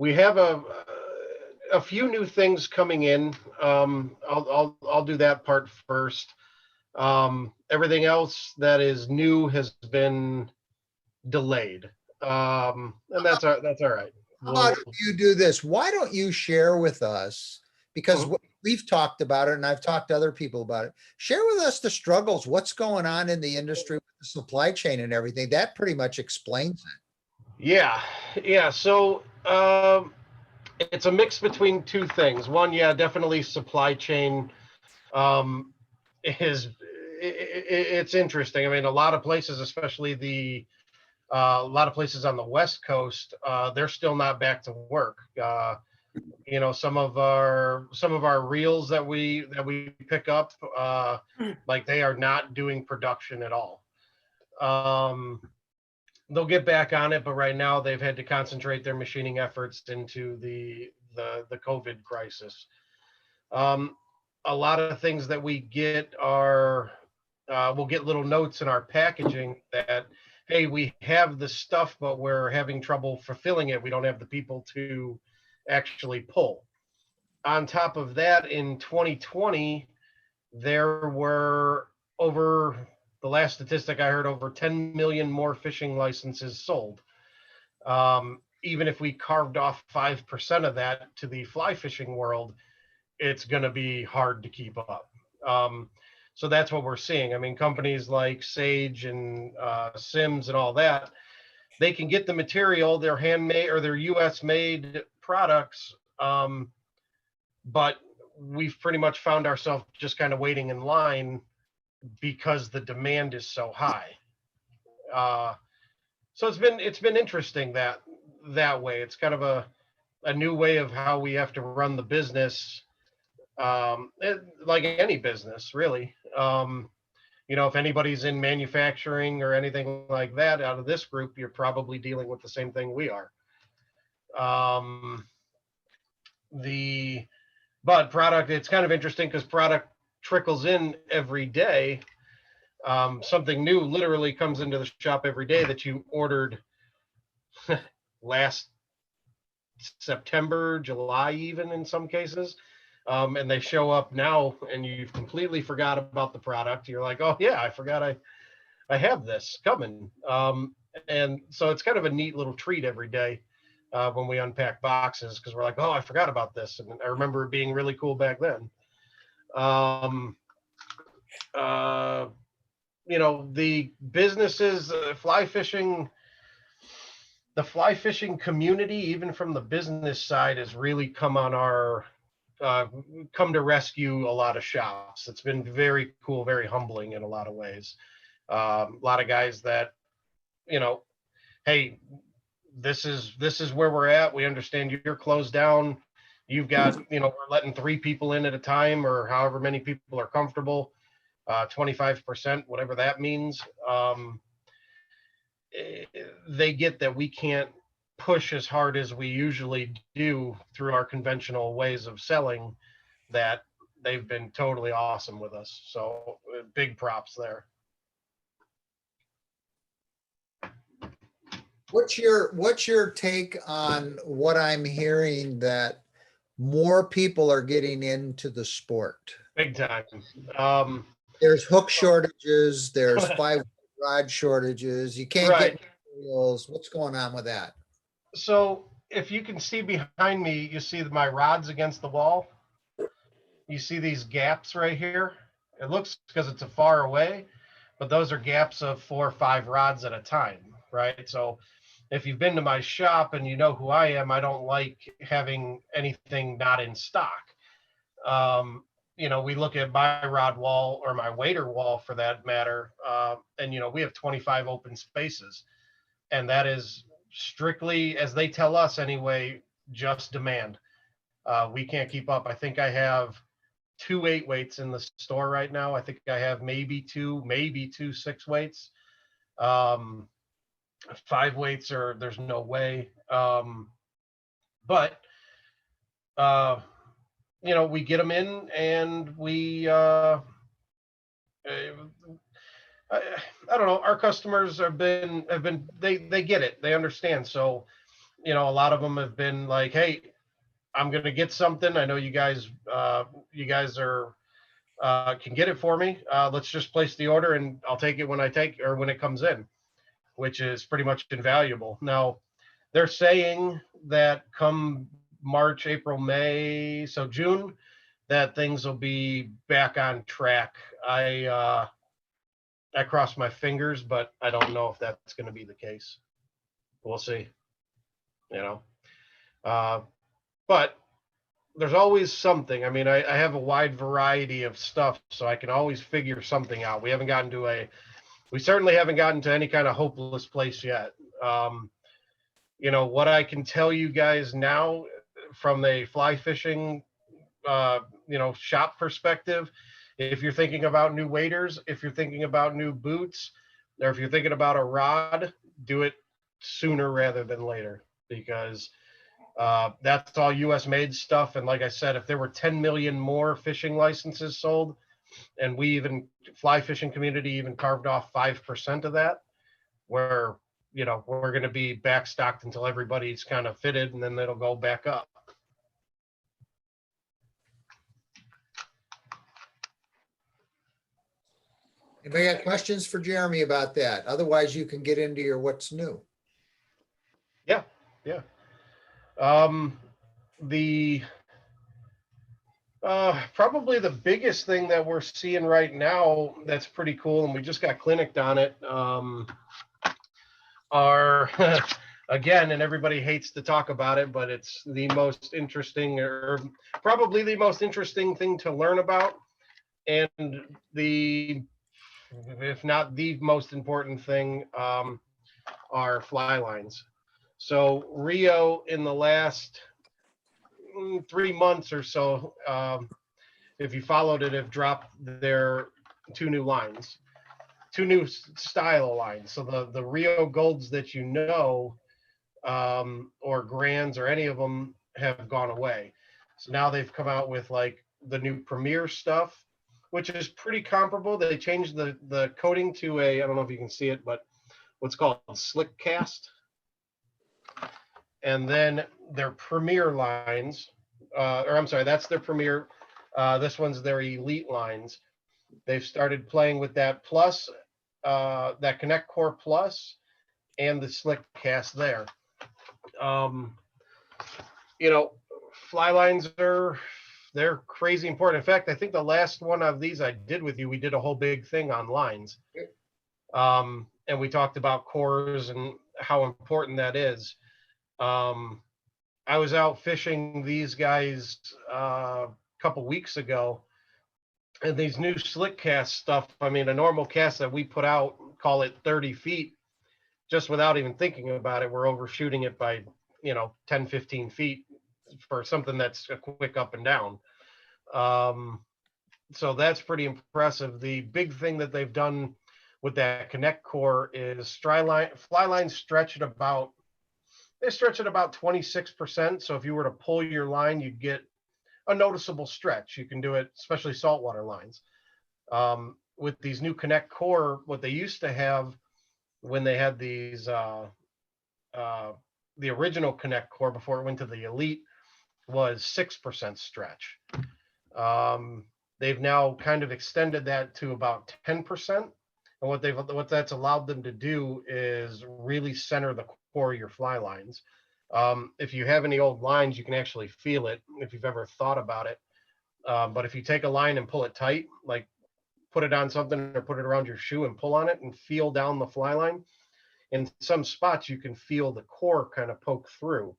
We have a few new things coming in. I'll do that part first. Everything else that is new has been delayed, and that's all right. How do you do this? Why don't you share with us? Because we've talked about it, and I've talked to other people about it. Share with us the struggles. What's going on in the industry with the supply chain and everything? That pretty much explains it. Yeah. So it's a mix between two things. One, yeah, definitely supply chain is it's interesting. I mean, a lot of places, especially a lot of places on the West Coast, they're still not back to work. Some of our reels that we pick up, like they are not doing production at all. They'll get back on it, but right now they've had to concentrate their machining efforts into the COVID crisis. A lot of things that we get are we'll get little notes in our packaging that, hey, we have the stuff, but we're having trouble fulfilling it. We don't have the people to actually pull. On top of that, in 2020, there were the last statistic I heard, over 10 million more fishing licenses sold. Even if we carved off 5% of that to the fly fishing world, it's going to be hard to keep up. So that's what we're seeing. I mean, companies like Sage and Sims and all that, they can get the material, they're handmade or they're US made products. But we've pretty much found ourselves just kind of waiting in line because the demand is so high. So it's been interesting that way. It's kind of a new way of how we have to run the business, like any business, really. If anybody's in manufacturing or anything like that out of this group, you're probably dealing with the same thing we are. But product, it's kind of interesting because product trickles in every day. Something new literally comes into the shop every day that you ordered last September, July, even in some cases. And they show up now and you've completely forgot about the product. You're like, oh yeah, I forgot I have this coming. And so it's kind of a neat little treat every day when we unpack boxes, because we're like, oh, I forgot about this. And I remember it being really cool back then. The businesses, the fly fishing community, even from the business side, has really come to rescue a lot of shops. It's been very cool, very humbling in a lot of ways. A lot of guys that, hey, this is where we're at. We understand you're closed down. You've got, we're letting 3 people in at a time, or however many people are comfortable, 25%, whatever that means. They get that we can't push as hard as we usually do through our conventional ways of selling, that they've been totally awesome with us. So big props there. What's your take on what I'm hearing, that more people are getting into the sport? Big time. There's hook shortages, there's 5 rod shortages, you can't get materials. What's going on with that? So if you can see behind me, you see my rods against the wall. You see these gaps right here. It looks, because it's a far away, but those are gaps of 4 or 5 rods at a time, right? So if you've been to my shop and you know who I am, I don't like having anything not in stock. We look at my rod wall, or my wader wall for that matter, and we have 25 open spaces, and that is strictly, as they tell us anyway, just demand. We can't keep up. I think I have 2 8-weights in the store right now. I think I have maybe two 6-weights. 5-weights, or there's no way. But we get them in, and we I don't know, our customers have been they get it, they understand. So you know, a lot of them have been like, hey, I'm going to get something. I know you guys are, can get it for me. Let's just place the order and I'll take it when when it comes in, which is pretty much invaluable. Now, they're saying that come March, April, May, so June, that things will be back on track. I cross my fingers, but I don't know if that's going to be the case. We'll see. You know, but there's always something. I mean, I have a wide variety of stuff, so I can always figure something out. We certainly haven't gotten to any kind of hopeless place yet. You know, what I can tell you guys now from a fly fishing, you know, shop perspective, if you're thinking about new waders, if you're thinking about new boots, or if you're thinking about a rod, do it sooner rather than later, because that's all US made stuff. And like I said, if there were 10 million more fishing licenses sold, and fly fishing community even carved off 5% of that, where, you know, we're going to be backstocked until everybody's kind of fitted, and then it'll go back up. Anybody got questions for Jeremy about that? Otherwise, you can get into your what's new. Yeah. The probably the biggest thing that we're seeing right now that's pretty cool, and we just got clinicked on it, are again, and everybody hates to talk about it, but it's the most interesting, or probably the most interesting thing to learn about, and if not the most important thing, are fly lines. So Rio, in the last 3 months or so, if you followed it, have dropped their 2 new lines, 2 new style lines. So the Rio Golds that you know, or Grands or any of them, have gone away. So now they've come out with like the new Premier stuff, which is pretty comparable. They changed the coating to I don't know if you can see it, but what's called slick cast. And then their Premier lines, or I'm sorry, that's their Premier. This one's their Elite lines. They've started playing with that Plus, that Connect Core Plus, and the slick cast there. You know, fly lines they're crazy important. In fact, I think the last one of these I did with you, we did a whole big thing on lines. And we talked about cores and how important that is. I was out fishing these guys a couple weeks ago, and these new slick cast stuff, I mean, a normal cast that we put out, call it 30 feet, just without even thinking about it, we're overshooting it by, you know, 10, 15 feet for something that's a quick up and down. So that's pretty impressive. The big thing that they've done with that Connect Core is fly lines stretch at about 26%. So if you were to pull your line, you'd get a noticeable stretch. You can do it, especially saltwater lines. With these new Connect Core, what they used to have when they had these, the original Connect Core before it went to the Elite, was 6% stretch. They've now kind of extended that to about 10%. And what that's allowed them to do is really center the core of your fly lines. If you have any old lines, you can actually feel it if you've ever thought about it. But if you take a line and pull it tight, like put it on something or put it around your shoe and pull on it and feel down the fly line, in some spots you can feel the core kind of poke through.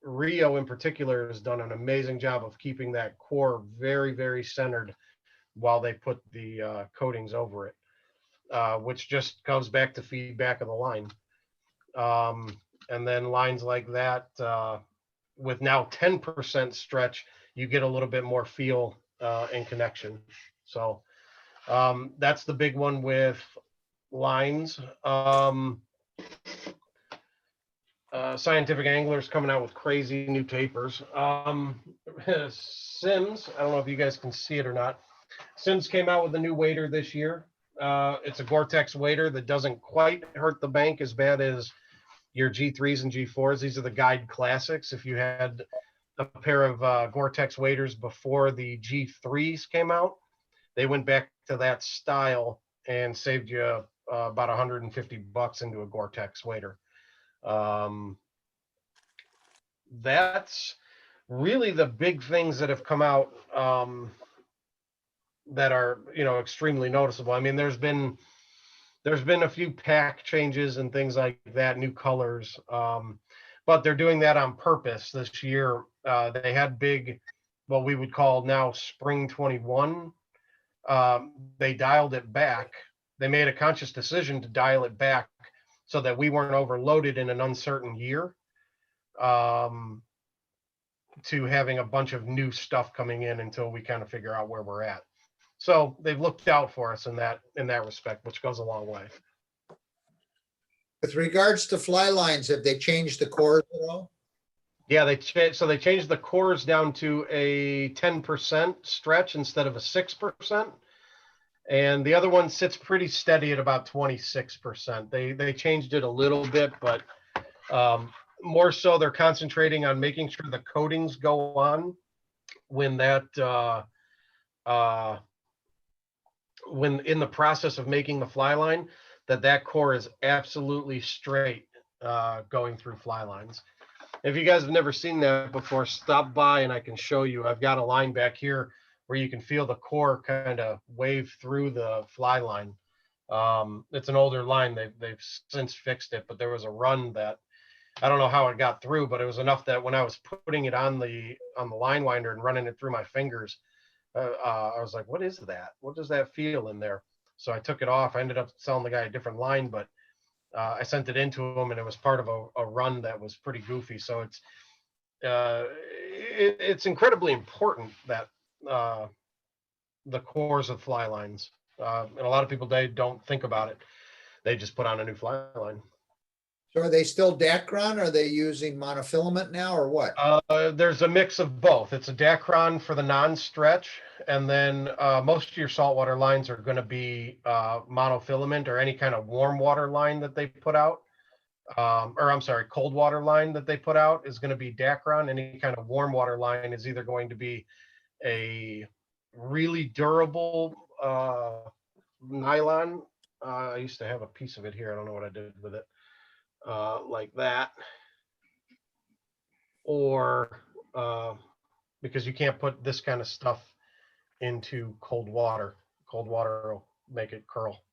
Rio in particular has done an amazing job of keeping that core very, very centered while they put the coatings over it, which just comes back to feedback of the line. And then lines like that, with now 10% stretch, you get a little bit more feel and connection. So that's the big one with lines. Scientific Anglers coming out with crazy new tapers. Sims, I don't know if you guys can see it or not. Sims came out with a new wader this year. It's a Gore-Tex wader that doesn't quite hurt the bank as bad as your G3s and G4s. These are the Guide Classics. If you had a pair of Gore-Tex waders before the G3s came out, they went back to that style and saved you about $150 into a Gore-Tex wader. That's really the big things that have come out that are, you know, extremely noticeable. I mean, there's been a few pack changes and things like that, new colors, but they're doing that on purpose this year. They had big, what we would call now spring 21. They dialed it back. They made a conscious decision to dial it back so that we weren't overloaded in an uncertain year, to having a bunch of new stuff coming in until we kind of figure out where we're at. So they've looked out for us in that respect, which goes a long way. With regards to fly lines, have they changed the cores at all? Yeah, they changed the cores down to a 10% stretch instead of a 6%. And the other one sits pretty steady at about 26%. They changed it a little bit, but more so they're concentrating on making sure the coatings go on when when in the process of making the fly line, that core is absolutely straight going through fly lines. If you guys have never seen that before, stop by and I can show you. I've got a line back here where you can feel the core kind of wave through the fly line. It's an older line. They've since fixed it, but there was a run that I don't know how it got through, but it was enough that when I was putting it on the line winder and running it through my fingers, I was like, what is that? What does that feel in there? So I took it off. I ended up selling the guy a different line, but I sent it into him, and it was part of a run that was pretty goofy. So it's incredibly important that the cores of fly lines, and a lot of people, they don't think about it. They just put on a new fly line. So are they still Dacron? Are they using monofilament now or what? There's a mix of both. It's a Dacron for the non-stretch, and then most of your saltwater lines are going to be monofilament or any kind of warm water line that they put out. Or I'm sorry, cold water line that they put out is going to be Dacron. Any kind of warm water line is either going to be a really durable nylon. I used to have a piece of it here. I don't know what I did with it. Like that, or because you can't put this kind of stuff into cold water. Cold water will make it curl.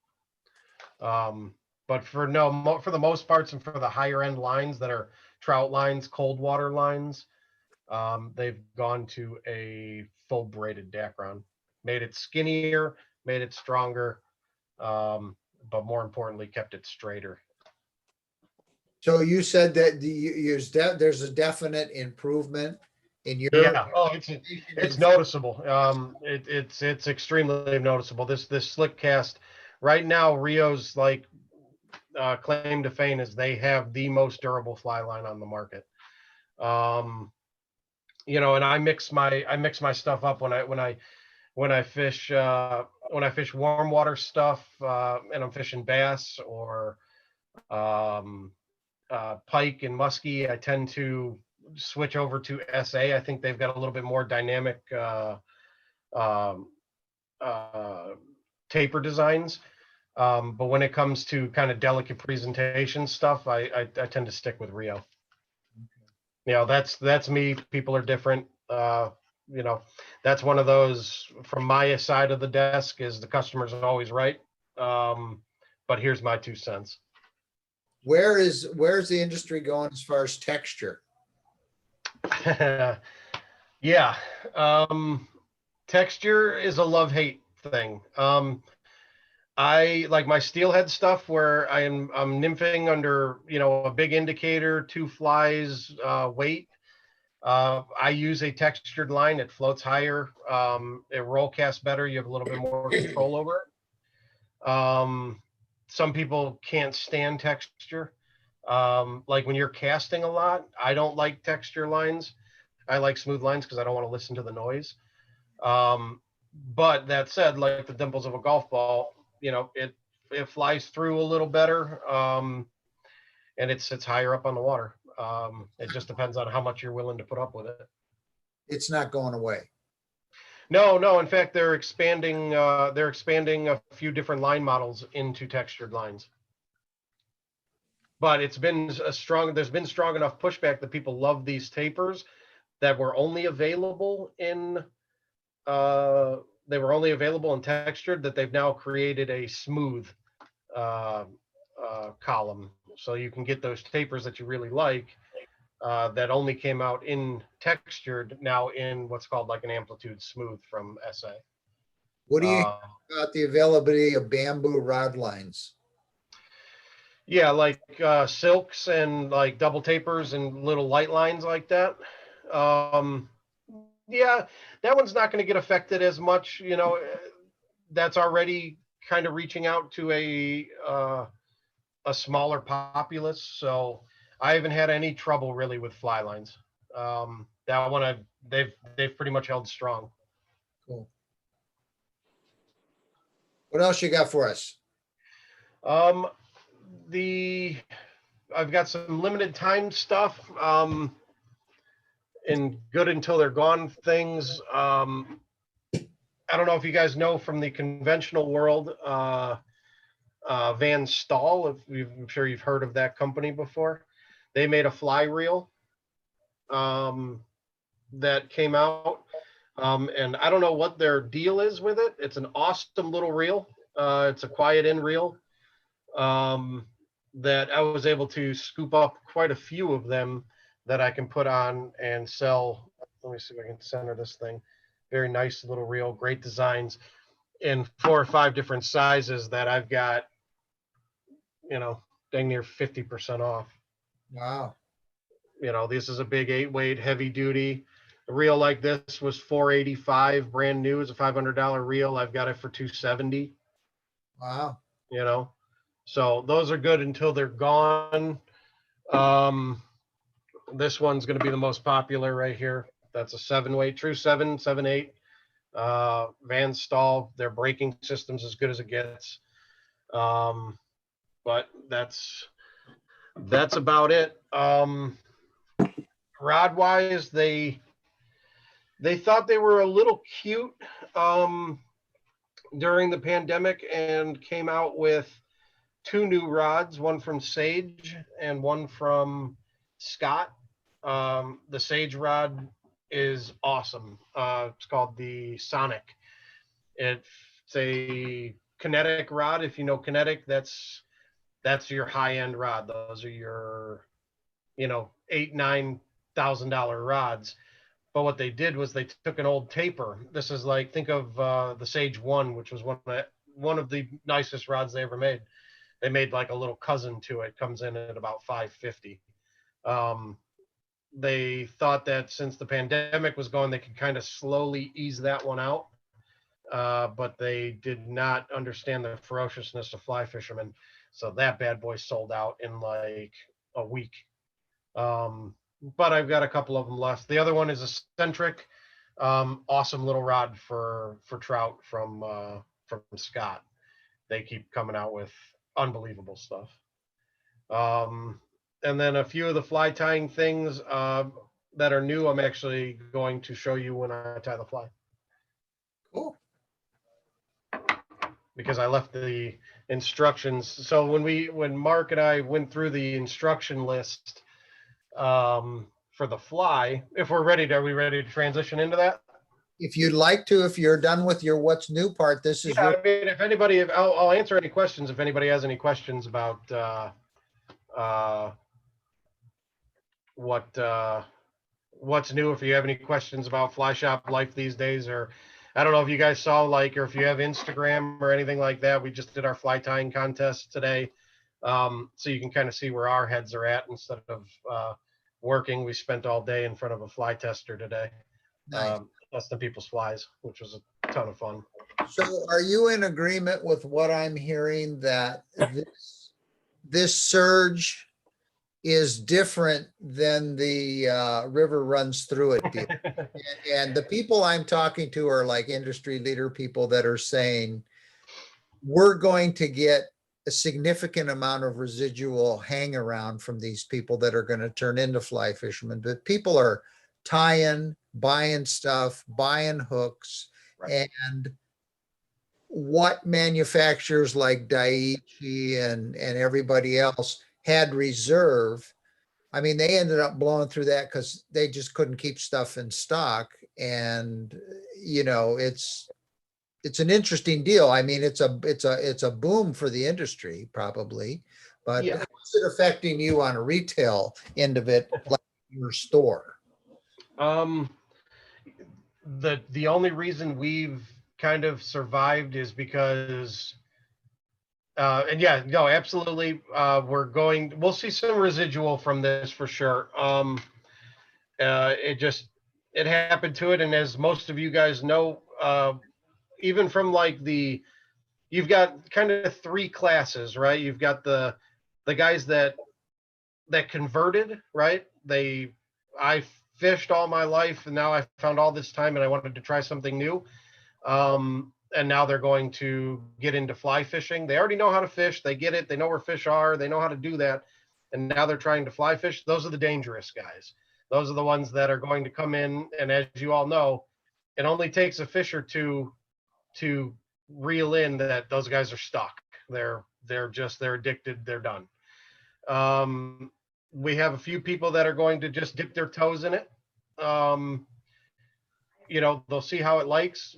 But for the most parts and for the higher end lines that are trout lines, cold water lines, they've gone to a full braided Dacron, made it skinnier, made it stronger, but more importantly, kept it straighter. So you said that there's a definite improvement in your. Yeah, oh, it's noticeable. It's extremely noticeable. This slick cast right now, Rio's like claim to fame is they have the most durable fly line on the market. You know, and I mix my stuff up when I fish warm water stuff, and I'm fishing bass or pike and muskie. I tend to switch over to SA. I think they've got a little bit more dynamic taper designs. But when it comes to kind of delicate presentation stuff, I tend to stick with Rio. You know, that's me. People are different. You know, that's one of those from my side of the desk is the customer's always right. But here's my 2 cents. Where's the industry going as far as texture? Yeah. Texture is a love-hate thing. I like my steelhead stuff where I'm nymphing under, you know, a big indicator, 2 flies, weight. I use a textured line. It floats higher. It roll casts better. You have a little bit more control over it. Some people can't stand texture. Like when you're casting a lot, I don't like texture lines. I like smooth lines because I don't want to listen to the noise. But that said, like the dimples of a golf ball, you know, it flies through a little better. And and it sits higher up on the water. It just depends on how much you're willing to put up with it. It's not going away. No, no. In fact, they're expanding a few different line models into textured lines. But it's been there's been strong enough pushback that people love these tapers that were only available in textured, that they've now created a smooth column. So you can get those tapers that you really like that only came out in textured, now in what's called like an amplitude smooth from SA. What do you think about the availability of bamboo rod lines? Yeah, like silks and like double tapers and little light lines like that. Yeah, that one's not going to get affected as much. You know, that's already kind of reaching out to a smaller populace. So I haven't had any trouble really with fly lines. That one they've pretty much held strong. Cool. What else you got for us? I've got some limited time stuff. And good until they're gone things. I don't know if you guys know from the conventional world, Van Staal, I'm sure you've heard of that company before. They made a fly reel that came out. And I don't know what their deal is with it. It's an awesome little reel. It's a quiet in reel that I was able to scoop up quite a few of them that I can put on and sell. Let me see if I can center this thing. Very nice little reel, great designs in 4 or 5 different sizes that I've got, you know, dang near 50% off. Wow. You know, this is a big 8-weight heavy duty. A reel like this was $485 brand new. It's a $500 reel. I've got it for $270. Wow. You know, so those are good until they're gone. This one's going to be the most popular right here. That's a 7-weight, true 7.8. Van Staal. Their braking system's as good as it gets. But that's about it. Rod wise, they thought they were a little cute during the pandemic and came out with 2 new rods, one from Sage and one from Scott. The Sage rod is awesome. It's called the Sonic. It's a kinetic rod. If you know kinetic, that's your high-end rod. Those are your, you know, $8,000-$9,000 rods. But what they did was they took an old taper. This is like, think of the Sage 1, which was one of the nicest rods they ever made. They made like a little cousin to it. Comes in at about $550. They thought that since the pandemic was going, they could kind of slowly ease that one out. But they did not understand the ferociousness of fly fishermen. So that bad boy sold out in like a week. But I've got a couple of them left. The other one is a centric, awesome little rod for trout from Scott. They keep coming out with unbelievable stuff. And then a few of the fly tying things that are new, I'm actually going to show you when I tie the fly. Cool. Because I left the instructions. So when Mark and I went through the instruction list for the fly, are we ready to transition into that? If you'd like to, if you're done with your what's new part, this is. Yeah, I mean, if anybody, I'll answer any questions if anybody has any questions about what's new. If you have any questions about fly shop life these days, or I don't know if you guys saw, like, or if you have Instagram or anything like that, we just did our fly tying contest today. So you can kind of see where our heads are at. Instead of working, we spent all day in front of a fly tester today. Nice. Testing people's flies, which was a ton of fun. So are you in agreement with what I'm hearing, that this surge is different than the river runs through it deal? And the people I'm talking to are like industry leader people that are saying, we're going to get a significant amount of residual hang around from these people that are going to turn into fly fishermen, but people are tying, buying stuff, buying hooks, Right. and what manufacturers like Daiichi and everybody else had reserve. I mean, they ended up blowing through that because they just couldn't keep stuff in stock. And it's an interesting deal. I mean, it's a boom for the industry probably, but Yeah. how's it affecting you on a retail end of it, like your store? Um, the only reason we've kind of survived is because and yeah, no, absolutely. We'll see some residual from this for sure. It just, it happened to it. And as most of you guys know, even from like you've got kind of three classes, right? You've got the guys that converted, right? I fished all my life and now I found all this time and I wanted to try something new. And now they're going to get into fly fishing. They already know how to fish. They get it. They know where fish are. They know how to do that. And now they're trying to fly fish. Those are the dangerous guys. Those are the ones that are going to come in. And as you all know, it only takes a fish or two to reel in that those guys are stuck. They're addicted. They're done. We have a few people that are going to just dip their toes in it. Um, they'll see how it likes.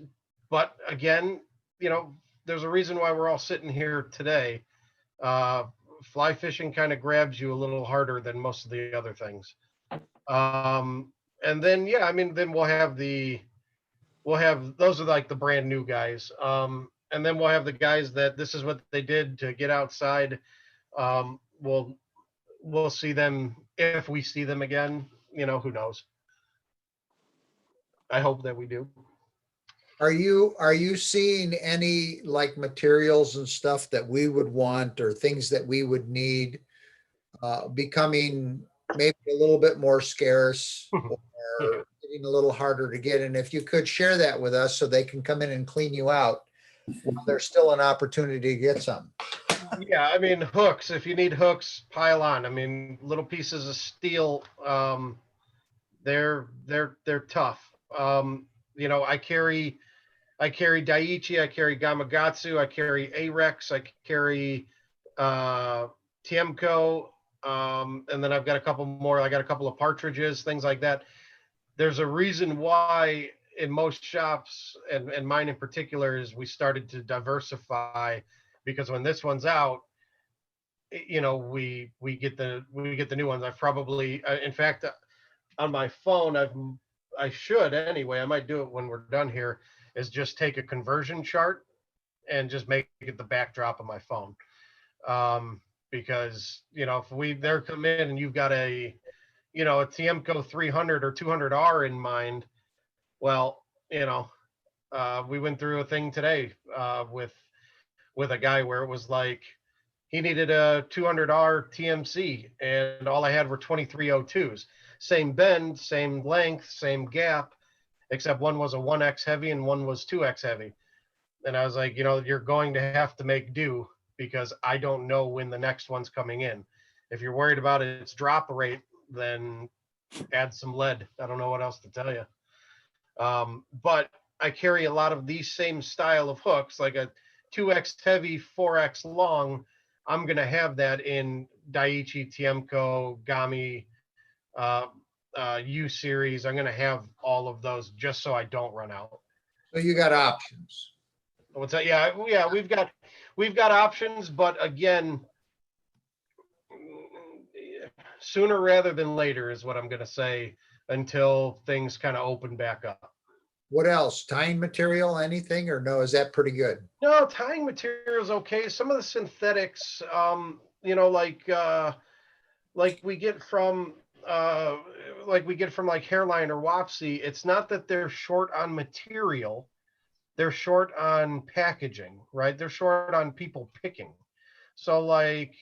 But again, there's a reason why we're all sitting here today. Fly fishing kind of grabs you a little harder than most of the other things. And then, yeah, I mean, then we'll have, those are like the brand new guys. And then we'll have the guys that this is what they did to get outside. Um, we'll see them if we see them again, who knows? I hope that we do. Are you seeing any like materials and stuff that we would want or things that we would need becoming maybe a little bit more scarce Yeah. or getting a little harder to get? And if you could share that with us so they can come in and clean you out while there's still an opportunity to get some. Yeah, I mean, hooks, if you need hooks, pile on. I mean, little pieces of steel, they're tough. I carry Daiichi, I carry Gamakatsu, I carry Arex, I carry uh, Tiemco, and then I've got a couple more. I got a couple of partridges, things like that. There's a reason why in most shops, and mine in particular, is we started to diversify because when this one's out, we get the new ones. I've probably, in fact, on my phone, I should anyway. I might do it when we're done here. Is just take a conversion chart and just make it the backdrop of my phone. Because if they're come in and you've got a Tiemco 300 or 200R in mind, well, we went through a thing today with a guy where it was like he needed a 200R TMC and all I had were 2302s. Same bend, same length, same gap, except one was a 1X heavy and one was 2X heavy. And I was like, you're going to have to make do because I don't know when the next one's coming in. If you're worried about its drop rate, then add some lead. I don't know what else to tell you. But I carry a lot of these same style of hooks, like a 2X heavy, 4X long. I'm going to have that in Daiichi, Tiemco, Gami, U series. I'm going to have all of those just so I don't run out. So you got options. What's that? Yeah, we've got options, but again, sooner rather than later is what I'm going to say until things kind of open back up. What else? Tying material, anything, or no? Is that pretty good? No, tying material is okay. Some of the synthetics, like we get from like Hairline or Wapsi, it's not that they're short on material, they're short on packaging, right? They're short on people picking. So like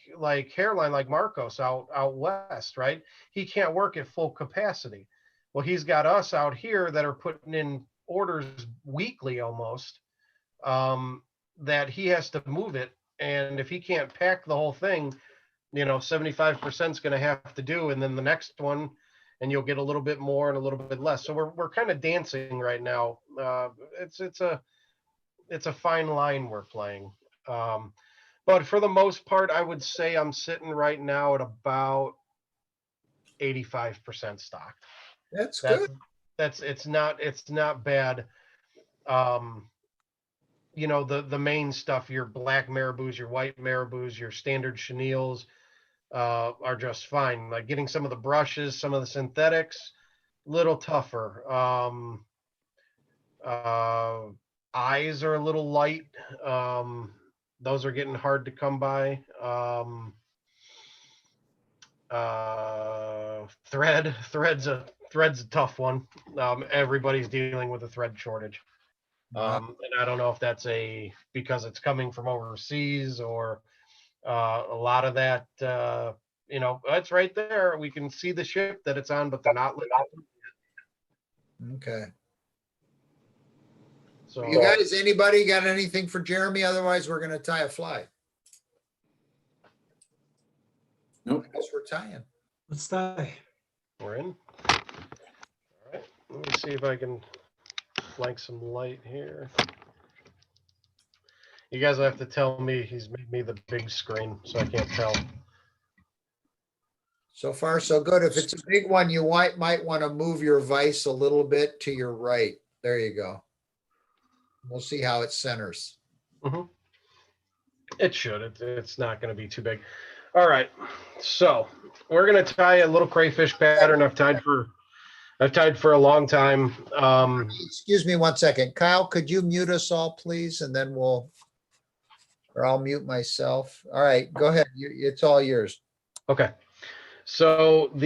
Hairline, like Marcos out west, right? He can't work at full capacity. Well, he's got us out here that are putting in orders weekly almost, that he has to move it And if he can't pack the whole thing, 75% is going to have to do, and then the next one, and you'll get a little bit more and a little bit less. So we're kind of dancing right now. It's a fine line we're playing. But for the most part, I would say I'm sitting right now at about 85% stocked. That's good. It's not bad. The main stuff, your black marabous, your white marabous, your standard chenilles, are just fine. Like getting some of the brushes, some of the synthetics, little tougher. Eyes are a little light. Those are getting hard to come by. Thread's a tough one. Everybody's dealing with a thread shortage. And I don't know if that's because it's coming from overseas, or a lot of that, it's right there. We can see the ship that it's on, but they're not lit up. Okay. So You guys, anybody got anything for Jeremy? Otherwise, we're going to tie a fly. Nope. I guess we're tying. Let's tie. we're in. All right. Let me see if I can flank some light here. You guys will have to tell me. He's made me the big screen, so I can't tell. So far, so good. If it's a big one, you might want to move your vise a little bit to your right. There you go. We'll see how it centers. Mm-hmm. It should. It's not going to be too big. All right. So we're going to tie a little crayfish pattern I've tied for a long time. Excuse me 1 second. Kyle, could you mute us all, please? And then or I'll mute myself. All right, go ahead. It's all yours. Okay. So I'm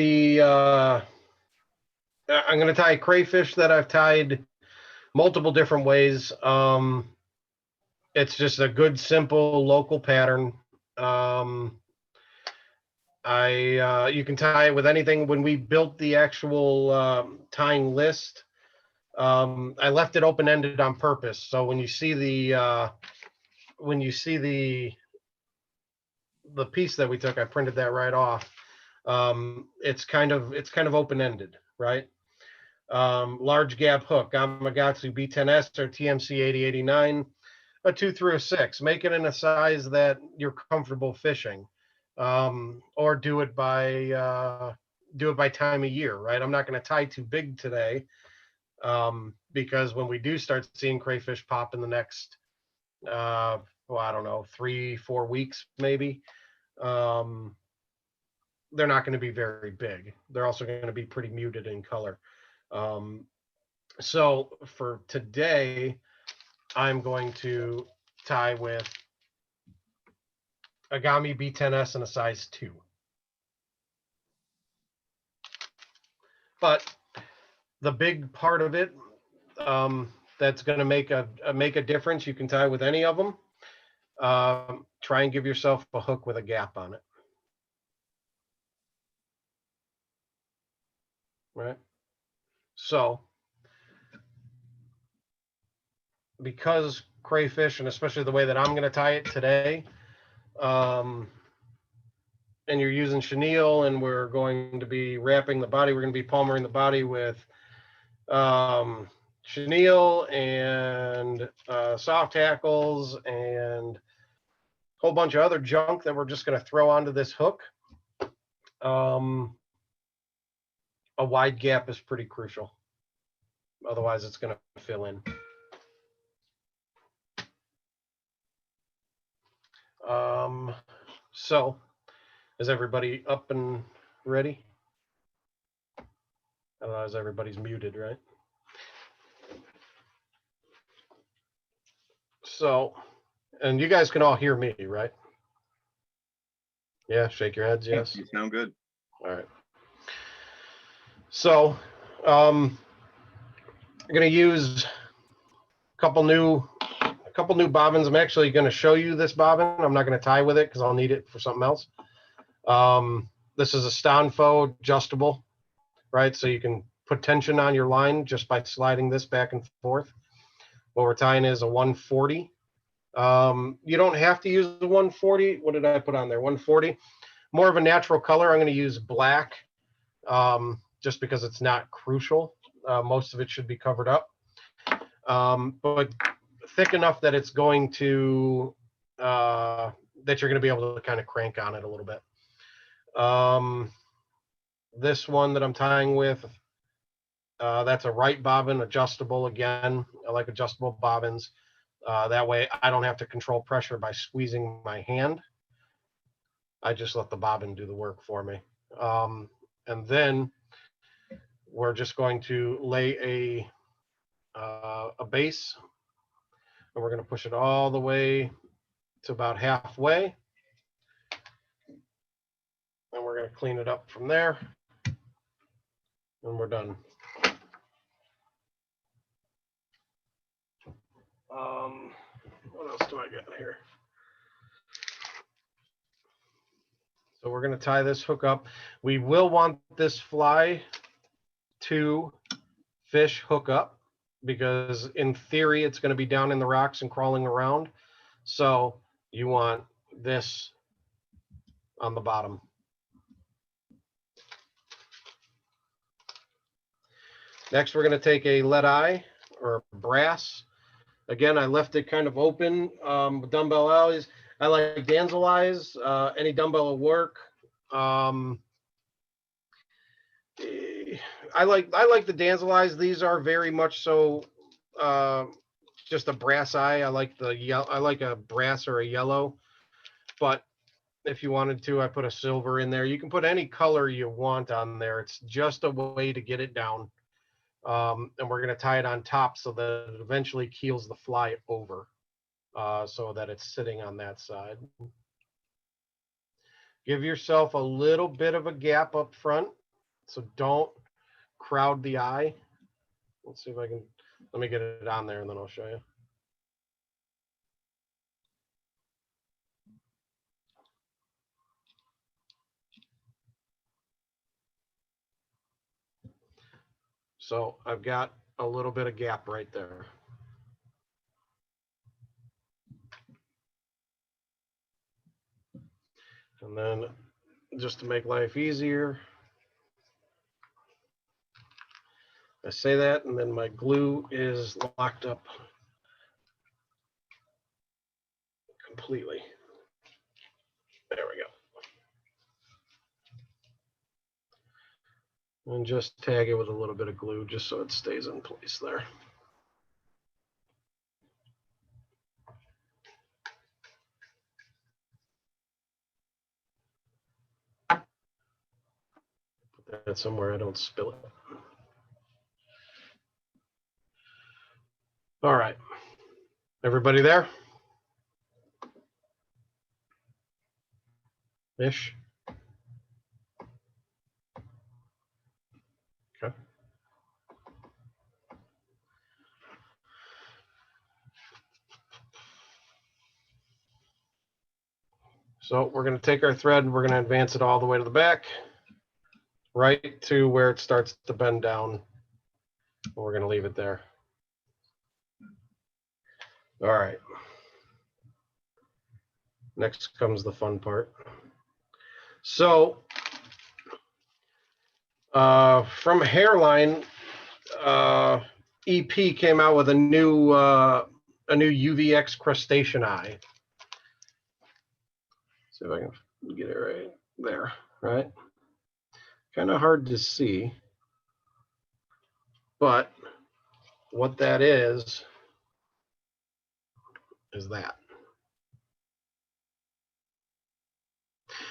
going to tie a crayfish that I've tied multiple different ways. It's just a good, simple local pattern. You can tie it with anything. When we built the actual tying list, I left it open-ended on purpose. So when you see the piece that we took, I printed that right off. It's kind of open-ended, right? Large gap hook, Gamakatsu B10S or TMC 8089, a 2 through a 6. Make it in a size that you're comfortable fishing, or do it by time of year, right? I'm not going to tie too big today, because when we do start seeing crayfish pop in the next, I don't know, 3-4 weeks maybe, they're not going to be very big. They're also going to be pretty muted in color. So for today, I'm going to tie with Agami B10S in a size 2. But the big part of it, that's going to make a difference, you can tie with any of them. Try and give yourself a hook with a gap on it. Right? So, because crayfish, and especially the way that I'm going to tie it today, and you're using chenille, and we're going to be wrapping the body, we're going to be palmering the body with chenille and soft tackles and a whole bunch of other junk that we're just going to throw onto this hook. A wide gap is pretty crucial. Otherwise, it's going to fill in. So, is everybody up and ready? Otherwise, everybody's muted, right? So, and you guys can all hear me, right? Yeah, shake your heads, yes. You sound good. All right. So, I'm going to use a couple new bobbins. I'm actually going to show you this bobbin. I'm not going to tie with it because I'll need it for something else. This is a Stanfo adjustable, right? So you can put tension on your line just by sliding this back and forth. What we're tying is a 140 You don't have to use the 140. What did I put on there? 140. More of a natural color. I'm going to use black, just because it's not crucial. Most of it should be covered up, but thick enough that it's going to that you're going to be able to kind of crank on it a little bit. This one that I'm tying with, that's a right bobbin, adjustable again. I like adjustable bobbins. That way I don't have to control pressure by squeezing my hand. I just let the bobbin do the work for me. And then we're just going to lay a base, and we're going to push it all the way to about halfway. And we're going to clean it up from there. And we're done. What else do I got here? So we're going to tie this hook up. We will want this fly to fish hook up, because in theory it's going to be down in the rocks and crawling around. So you want this on the bottom. Next, we're going to take a lead eye or brass. Again, I left it kind of open. Dumbbell alleys. I like Danzel eyes. Any dumbbell will work. I like the Danzel eyes. These are very much so just a brass eye. I like the yellow. I like a brass or a yellow. But if you wanted to, I put a silver in there. You can put any color you want on there. It's just a way to get it down. And we're going to tie it on top so that it eventually keels the fly over, so that it's sitting on that side. Give yourself a little bit of a gap up front, so don't crowd the eye. Let's see if I can, let me get it on there and then I'll show you. So I've got a little bit of gap right there. And then just to make life easier, I say that, and then my glue is locked up completely. There we go. And just tag it with a little bit of glue just so it stays in place there. Put that somewhere I don't spill it. All right. Everybody there? Ish. Okay. So we're going to take our thread and we're going to advance it all the way to the back, right to where it starts to bend down. We're going to leave it there. All right. Next comes the fun part. So from Hairline, EP came out with a new Uvx Crustacean Eye. See if I can get it right there, right? Kind of hard to see, but what that is that.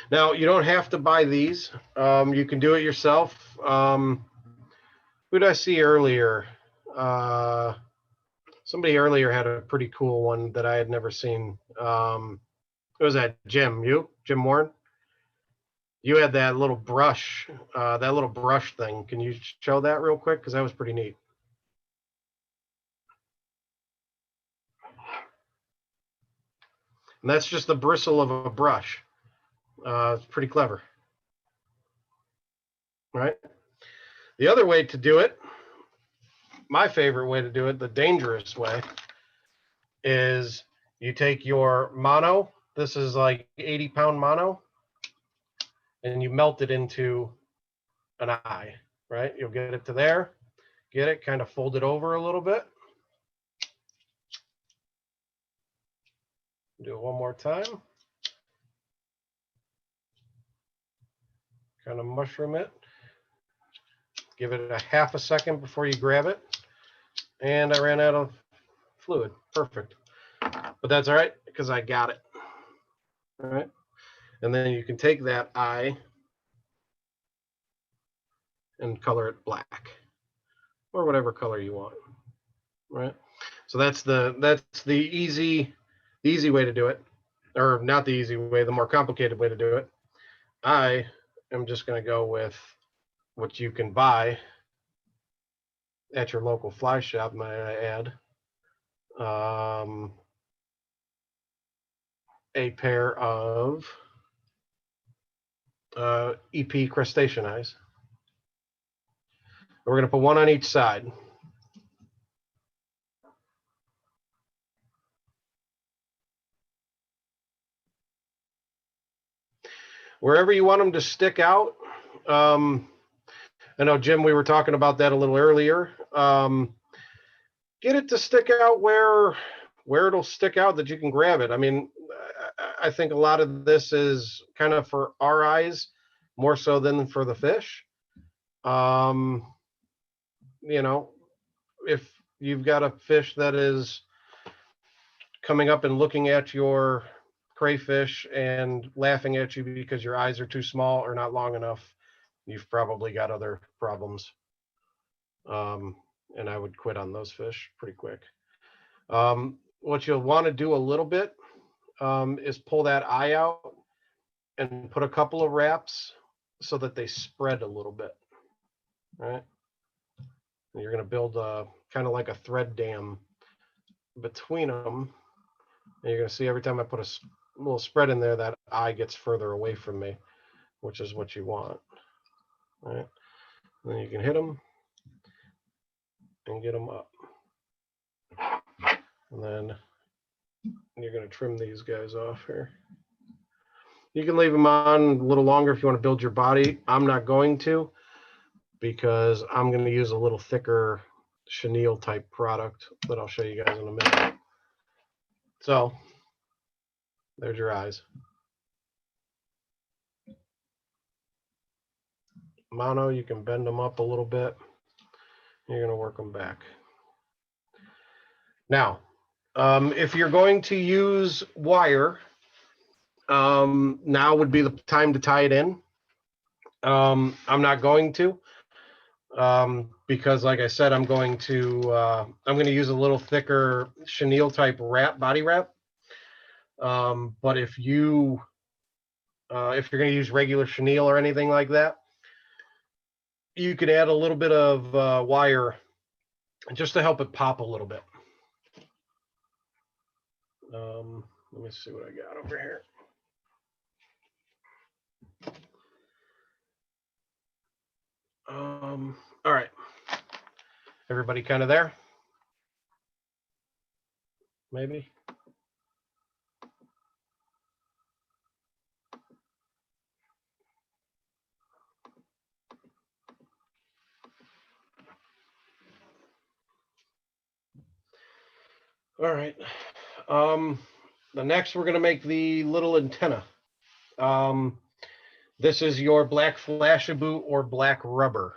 Now, you don't have to buy these. You can do it yourself. Who did I see earlier? Somebody earlier had a pretty cool one that I had never seen. Who was that? Jim Warren? You had that little brush thing. Can you show that real quick? Because that was pretty neat. And that's just the bristle of a brush. It's pretty clever, right? The other way to do it, my favorite way to do it, the dangerous way, is you take your mono, this is like 80-pound mono, and you melt it into an eye, right? You'll get it to there, get it, kind of fold it over a little bit. Do it one more time. Kind of mushroom it. Give it a half a second before you grab it. And I ran out of fluid. Perfect. But that's all right because I got it. All right. And then you can take that eye and color it black or whatever color you want. Right. So that's the easy way to do it. Or not the easy way, the more complicated way to do it. I am just going to go with what you can buy at your local fly shop, might I add. A pair of EP crustacean eyes. We're going to put one on each side. Wherever you want them to stick out. I know, Jim, we were talking about that a little earlier. Get it to stick out where it'll stick out that you can grab it. I mean, I think a lot of this is kind of for our eyes more so than for the fish. You know, if you've got a fish that is coming up and looking at your crayfish and laughing at you because your eyes are too small or not long enough, you've probably got other problems. And I would quit on those fish pretty quick. What you'll want to do a little bit is pull that eye out and put a couple of wraps so that they spread a little bit, right? And you're going to build a kind of like a thread dam between them. And you're going to see every time I put a little spread in there, that eye gets further away from me, which is what you want, right? And then you can hit them and get them up. And then you're going to trim these guys off here. You can leave them on a little longer if you want to build your body. I'm not going to, because I'm going to use a little thicker chenille type product that I'll show you guys in a minute. So there's your eyes. Mono, you can bend them up a little bit. You're going to work them back. Now, if you're going to use wire, now would be the time to tie it in. I'm not going to, because like I said, I'm going to use a little thicker chenille type body wrap. But if you're going to use regular chenille or anything like that, you could add a little bit of wire just to help it pop a little bit. Let me see what I got over here. All right. Everybody kind of there? Maybe? All right. The next, we're going to make the little antenna. This is your black Flashabou or black rubber.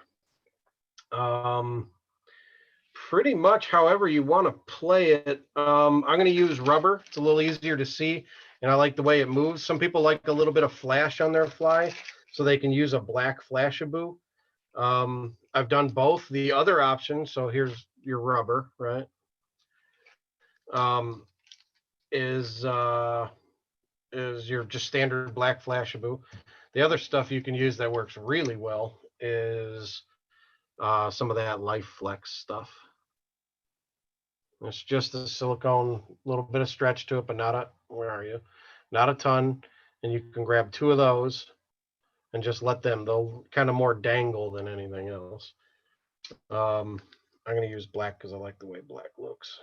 Pretty much however you want to play it. I'm going to use rubber. It's a little easier to see, and I like the way it moves. Some people like a little bit of flash on their fly, so they can use a black Flashabou. I've done both. The other option, so here's your rubber, right? Is your just standard black Flashabou. The other stuff you can use that works really well is some of that Life Flex stuff. It's just a silicone, little bit of stretch to it, but not a, where are you? Not a ton. And you can grab 2 of those and just let them, they'll kind of more dangle than anything else. I'm going to use black because I like the way black looks.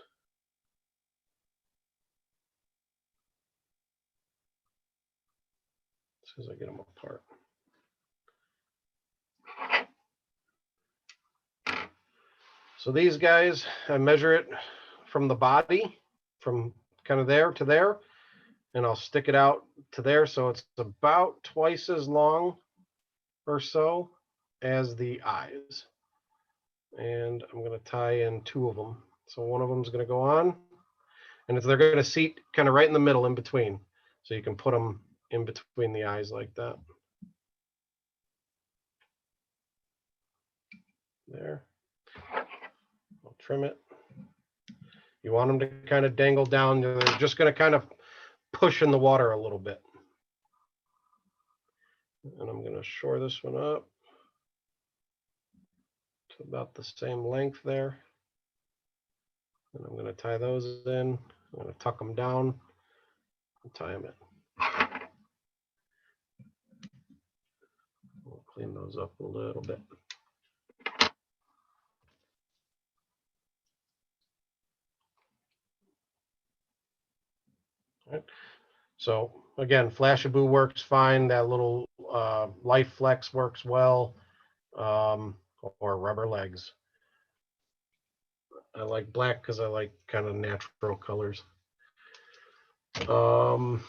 as soon as I get them apart. So these guys, I measure it from the body, from kind of there to there, and I'll stick it out to there. So it's about twice as long or so as the eyes. And I'm going to tie in 2 of them. So one of them is going to go on, and they're going to seat kind of right in the middle in between. So you can put them in between the eyes like that. There. I'll trim it. You want them to kind of dangle down. They're just going to kind of push in the water a little bit. And I'm going to shore this one up to about the same length there. And I'm going to tie those in. I'm going to tuck them down and tie them in. We'll clean those up a little bit. Right. So again, Flashaboo works fine. That little Life Flex works well, or rubber legs. I like black because I like kind of natural colors. We'll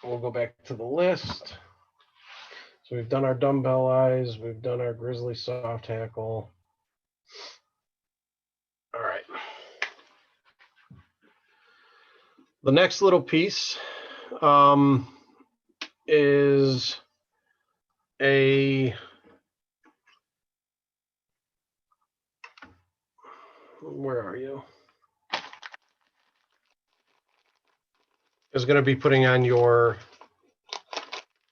go back to the list. So we've done our dumbbell eyes. We've done our grizzly soft hackle. All right. The next little piece is where are you? Is going to be putting on your,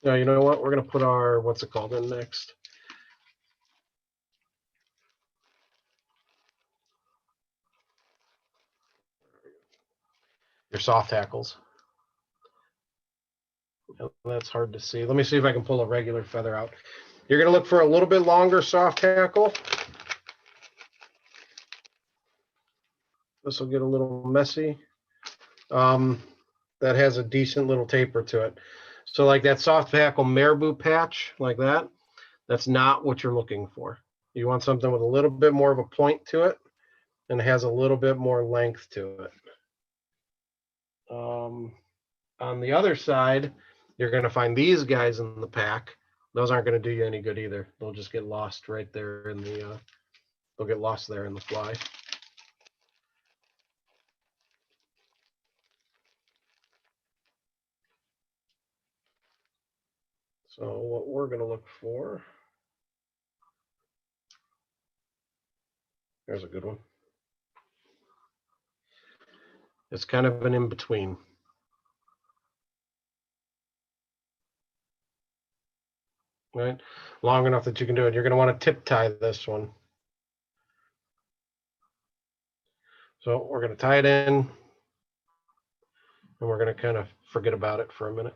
no, you know what? We're going to put our, what's it called in next? Your soft hackles. That's hard to see. Let me see if I can pull a regular feather out. You're going to look for a little bit longer soft hackle. This will get a little messy. That has a decent little taper to it. So like that soft hackle marabou patch like that, that's not what you're looking for. You want something with a little bit more of a point to it and has a little bit more length to it. On the other side, you're going to find these guys in the pack. Those aren't going to do you any good either. They'll just get lost right there in the, they'll get lost there in the fly. So what we're going to look for, there's a good one. It's kind of an in-between. Right? Long enough that you can do it. You're going to want to tip tie this one. So we're going to tie it in, and we're going to kind of forget about it for a minute.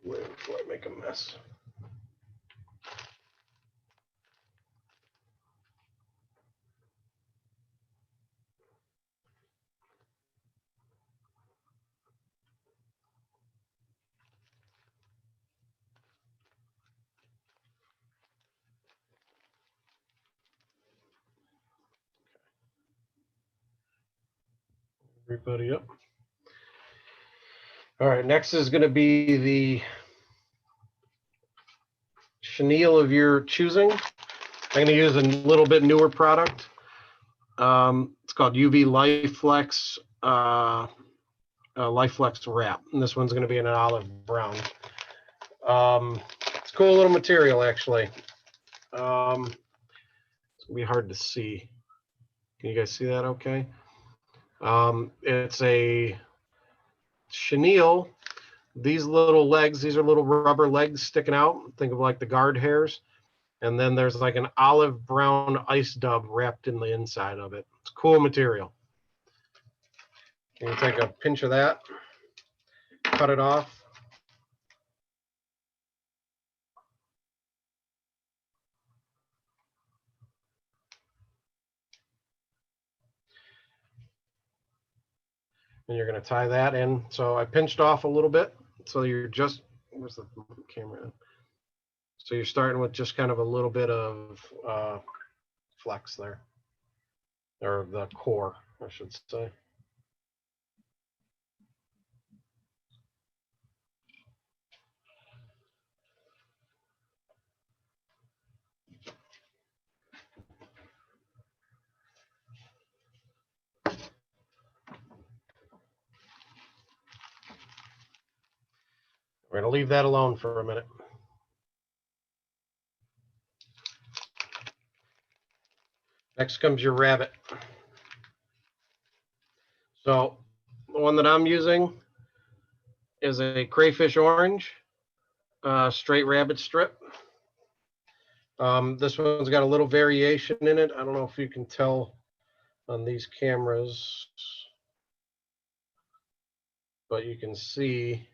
Wait before I make a mess. Everybody up. All right, next is going to be the chenille of your choosing. I'm going to use a little bit newer product. It's called UV Life Flex, Life Flex Wrap, and this one's going to be in an olive brown. It's a cool little material, actually. It's going to be hard to see. Can you guys see that okay? It's a chenille. These little legs, these are little rubber legs sticking out. Think of like the guard hairs. And then there's like an olive brown ice dub wrapped in the inside of it. It's cool material. You can take a pinch of that, cut it off. And you're going to tie that in. So I pinched off a little bit. So you're just, where's the camera? So you're starting with just kind of a little bit of flex there, or the core, I should say. We're going to leave that alone for a minute. Next comes your rabbit. So the one that I'm using is a crayfish orange, straight rabbit strip. This one's got a little variation in it. I don't know if you can tell on these cameras, but you can see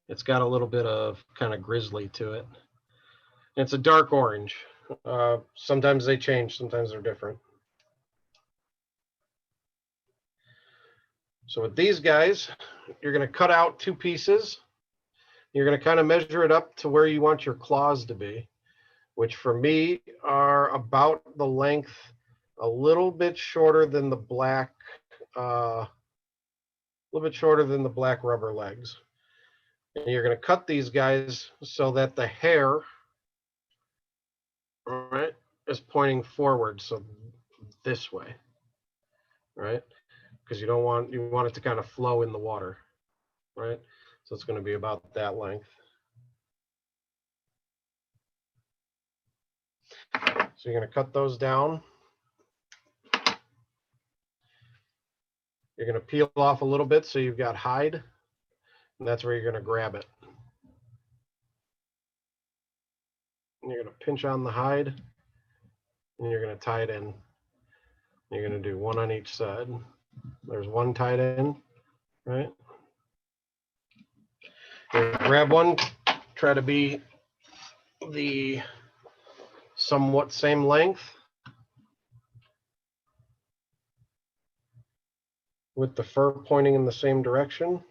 it's got a little bit of kind of grizzly to it. It's a dark orange. Sometimes they change, sometimes they're different. So with these guys, you're going to cut out 2 pieces. You're going to kind of measure it up to where you want your claws to be, which for me are about the length, a little bit shorter than the black, a little bit shorter than the black rubber legs. And you're going to cut these guys so that the hair, all right, is pointing forward, so this way, right? Because you want it to kind of flow in the water, right? So it's going to be about that length. So you're going to cut those down. You're going to peel off a little bit so you've got hide, and that's where you're going to grab it. And you're going to pinch on the hide, and you're going to tie it in. You're going to do 1 on each side. There's 1 tied in, right? Grab one, try to be the somewhat same length with the fur pointing in the same direction.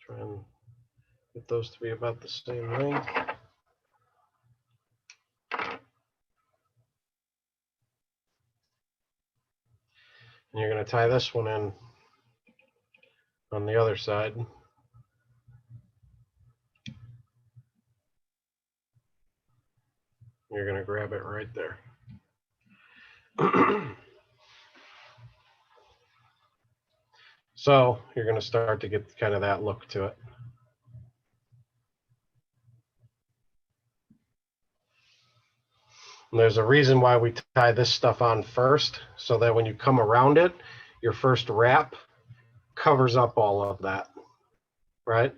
Try and get those to be about the same length. And you're going to tie this one in on the other side. And you're going to grab it right there. So you're going to start to get kind of that look to it. And there's a reason why we tie this stuff on first, so that when you come around it, your first wrap covers up all of that, right?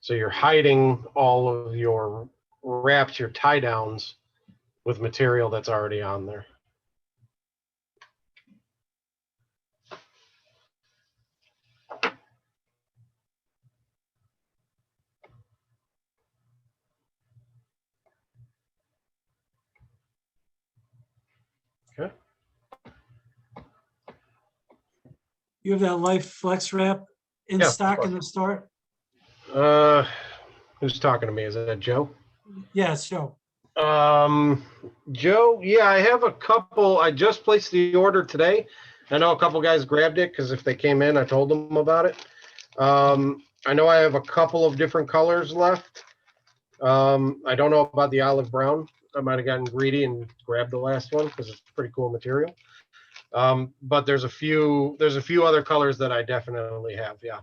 So you're hiding all of your wraps, your tie downs with material that's already on there. Okay. You have that Life Flex wrap in Yeah, of stock course. in the store? Who's talking to me? Is that Joe? Yeah, so Joe, yeah, I have a couple. I just placed the order today. I know a couple guys grabbed it because if they came in, I told them about it. I know I have a couple of different colors left. I don't know about the olive brown. I might have gotten greedy and grabbed the last one because it's pretty cool material. But there's a few other colors that I definitely have. Yeah.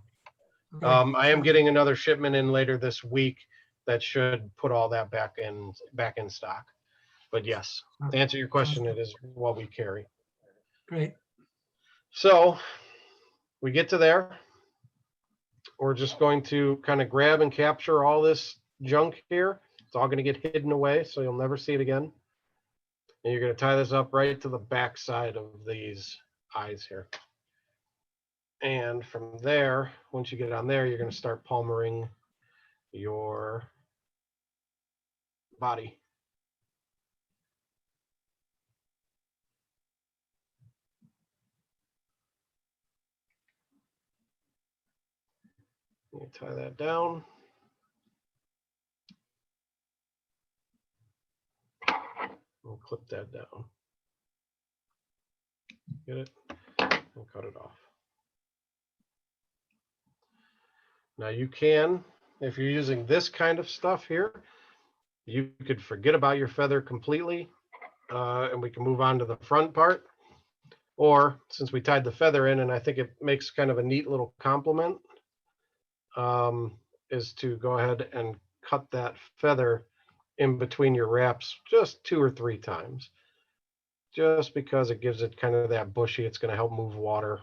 okay. I am getting another shipment in later this week that should put all that back in stock. But yes, to answer your question, it is what we carry. Great. So we get to there. We're just going to kind of grab and capture all this junk here. It's all going to get hidden away, so you'll never see it again. And you're going to tie this up right to the back side of these eyes here. And from there, once you get on there, you're going to start palmering your body. Let me tie that down. We'll clip that down. Get it? And cut it off. Now you can, if you're using this kind of stuff here, you could forget about your feather completely, and we can move on to the front part. Or since we tied the feather in, and I think it makes kind of a neat little complement, is to go ahead and cut that feather in between your wraps just 2 or 3 times, just because it gives it kind of that bushy. It's going to help move water,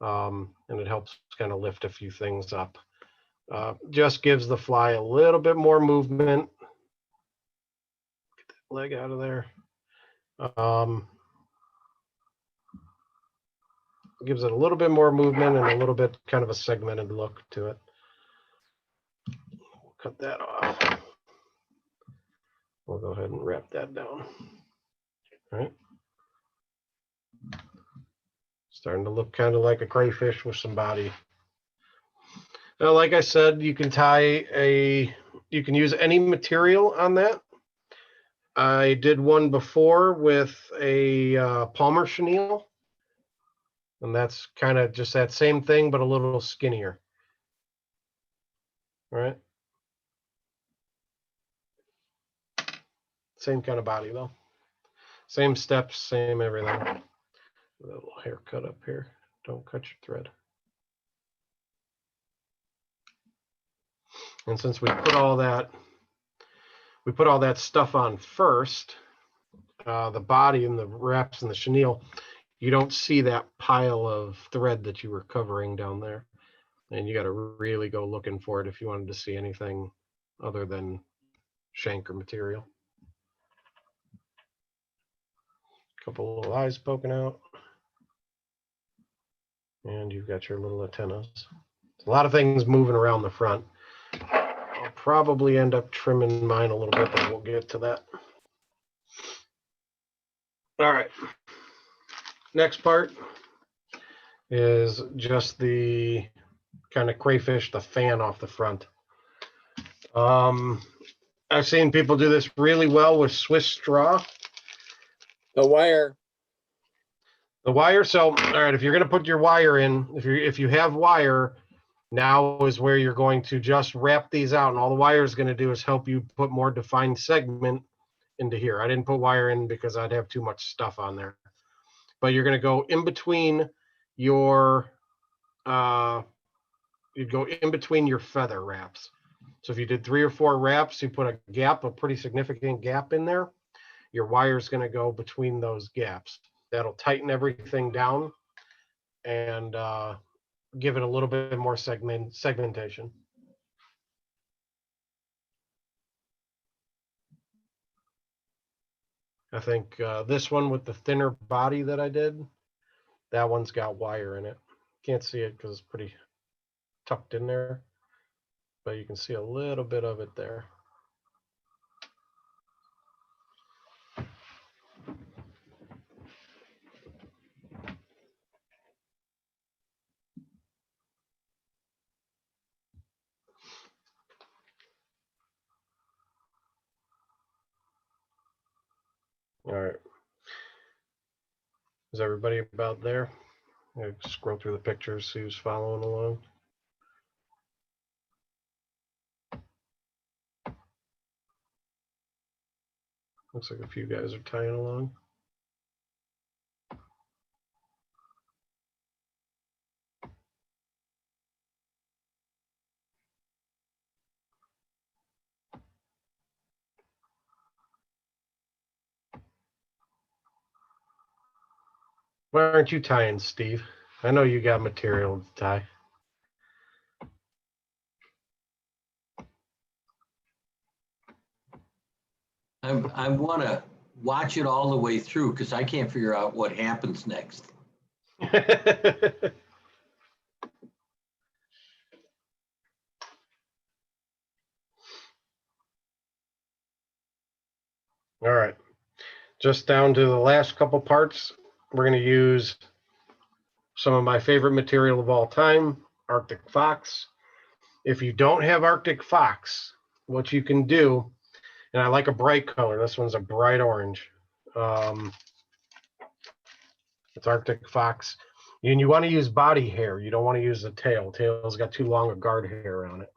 and it helps kind of lift a few things up. Just gives the fly a little bit more movement. Get that leg out of there. Gives it a little bit more movement and a little bit kind of a segmented look to it. We'll cut that off. We'll go ahead and wrap that down. All right. Starting to look kind of like a crayfish with some body. Now, like I said, you can you can use any material on that. I did one before with a Palmer chenille. And that's kind of just that same thing, but a little skinnier. All right. Same kind of body though. Same steps, same everything. A little haircut up here. Don't cut your thread. And since we put all that stuff on first, the body and the wraps and the chenille, you don't see that pile of thread that you were covering down there. And you got to really go looking for it if you wanted to see anything other than shank or material. Couple little eyes poking out. And you've got your little antennas. A lot of things moving around the front. I'll probably end up trimming mine a little bit, but we'll get to that. All right. Next part is just the kind of crayfish, the fan off the front. I've seen people do this really well with Swiss straw. The wire. The wire. So, all right, if you're going to put your wire in, if you have wire, now is where you're going to just wrap these out, and all the wire is going to do is help you put more defined segment into here. I didn't put wire in because I'd have too much stuff on there. But you're going to go in between your you'd go in between your feather wraps. So if you did 3 or 4 wraps, you put a gap, a pretty significant gap in there. Your wire is going to go between those gaps. That'll tighten everything down and give it a little bit more segmentation. I think this one with the thinner body that I did, that one's got wire in it. Can't see it because it's pretty tucked in there, but you can see a little bit of it there. All right. Is everybody about there? I'll scroll through the pictures, see who's following along. Looks like a few guys are tying along. Why aren't you tying, Steve? I know you got material to tie. I want to watch it all the way through because I can't figure out what happens next. All right. Just down to the last couple parts. We're going to use some of my favorite material of all time, Arctic Fox. If you don't have Arctic Fox, what you can do, and I like a bright color. This one's a bright orange. It's Arctic Fox. And you want to use body hair. You don't want to use the tail. Tail's got too long a guard hair on it.